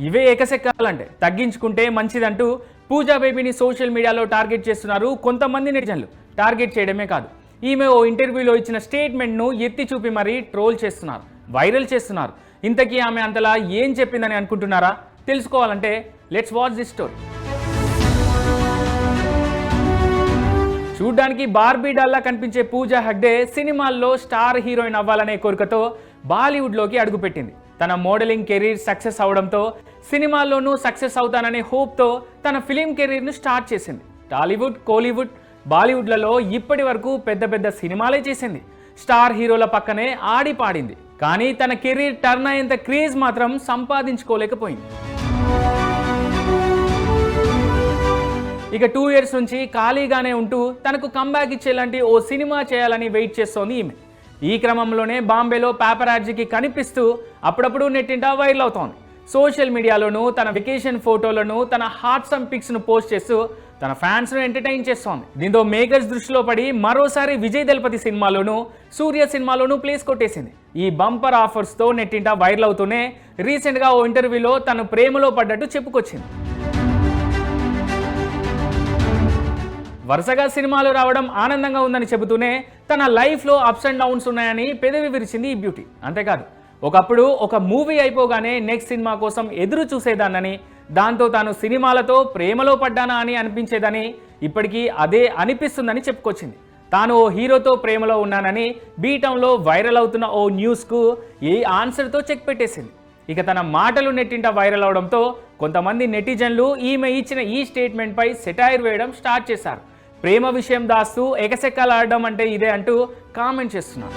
ఇవే ఎకసెక్కాలంటే తగ్గించుకుంటే మంచిదంటూ పూజా బేబీని సోషల్ మీడియాలో టార్గెట్ చేస్తున్నారు కొంతమంది నెటిజన్లు. టార్గెట్ చేయడమే కాదు, ఈమె ఓ ఇంటర్వ్యూలో ఇచ్చిన స్టేట్మెంట్ను ఎత్తి చూపి మరీ ట్రోల్ చేస్తున్నారు, వైరల్ చేస్తున్నారు. ఇంతకీ ఆమె అంతలా ఏం చెప్పిందని అనుకుంటున్నారా? తెలుసుకోవాలంటే లెట్స్ వాచ్ దిస్ స్టోరీ. చూడ్డానికి బార్బీ డాల్లా కనిపించే పూజా హెగ్డే సినిమాల్లో స్టార్ హీరోయిన్ అవ్వాలనే కోరికతో బాలీవుడ్లోకి అడుగుపెట్టింది. తన మోడలింగ్ కెరీర్ సక్సెస్ అవడంతో సినిమాల్లోనూ సక్సెస్ అవుతాననే హోప్తో తన ఫిలిం కెరీర్ను స్టార్ట్ చేసింది. టాలీవుడ్, కోలీవుడ్, బాలీవుడ్లలో ఇప్పటి వరకు పెద్ద పెద్ద సినిమాలే చేసింది. స్టార్ హీరోల పక్కనే ఆడి పాడింది. కానీ తన కెరీర్ టర్న్ అయ్యేంత క్రేజ్ మాత్రం సంపాదించుకోలేకపోయింది. ఇక 2 years నుంచి ఖాళీగానే ఉంటూ తనకు కంబ్యాక్ ఇచ్చేలాంటి ఓ సినిమా చేయాలని వెయిట్ చేస్తోంది ఈమె. ఈ క్రమంలోనే బాంబేలో పేపరాజీకి కనిపిస్తూ అప్పుడప్పుడు నెట్టింట వైరల్ అవుతోంది. సోషల్ మీడియాలోనూ తన వెకేషన్ ఫోటోలను, తన హాట్సమ్ పిక్స్ను పోస్ట్ చేస్తూ తన ఫ్యాన్స్ను ఎంటర్టైన్ చేస్తోంది. దీంతో మేకర్స్ దృష్టిలో పడి మరోసారి విజయ్ దళపతి సినిమాలోనూ, సూర్య సినిమాలోనూ ప్లేస్ కొట్టేసింది. ఈ బంపర్ ఆఫర్స్తో నెట్టింట వైరల్ అవుతూనే రీసెంట్గా ఓ ఇంటర్వ్యూలో తను ప్రేమలో పడ్డట్టు చెప్పుకొచ్చింది. వరుసగా సినిమాలు రావడం ఆనందంగా ఉందని చెబుతూనే తన లైఫ్లో అప్స్ అండ్ డౌన్స్ ఉన్నాయని పెదవి విరిచింది ఈ బ్యూటీ. అంతేకాదు, ఒకప్పుడు ఒక మూవీ అయిపోగానే నెక్స్ట్ సినిమా కోసం ఎదురు చూసేదాన్నని, దాంతో తాను సినిమాలతో ప్రేమలో పడ్డానా అని అనిపించేదని, ఇప్పటికీ అదే అనిపిస్తుందని చెప్పుకొచ్చింది. తాను ఓ హీరోతో ప్రేమలో ఉన్నానని బీటంలో వైరల్ అవుతున్న ఓ న్యూస్కు ఈ ఆన్సర్తో చెక్ పెట్టేసింది. ఇక తన మాటలు నెట్టింట వైరల్ అవడంతో కొంతమంది నెటిజన్లు ఈమె ఇచ్చిన ఈ స్టేట్మెంట్పై సెటైర్ వేయడం స్టార్ట్ చేశారు. ప్రేమ విషయం దాస్తూ ఎకసెక్కలాడడం అంటే ఇదే అంటూ కామెంట్ చేస్తున్నారు.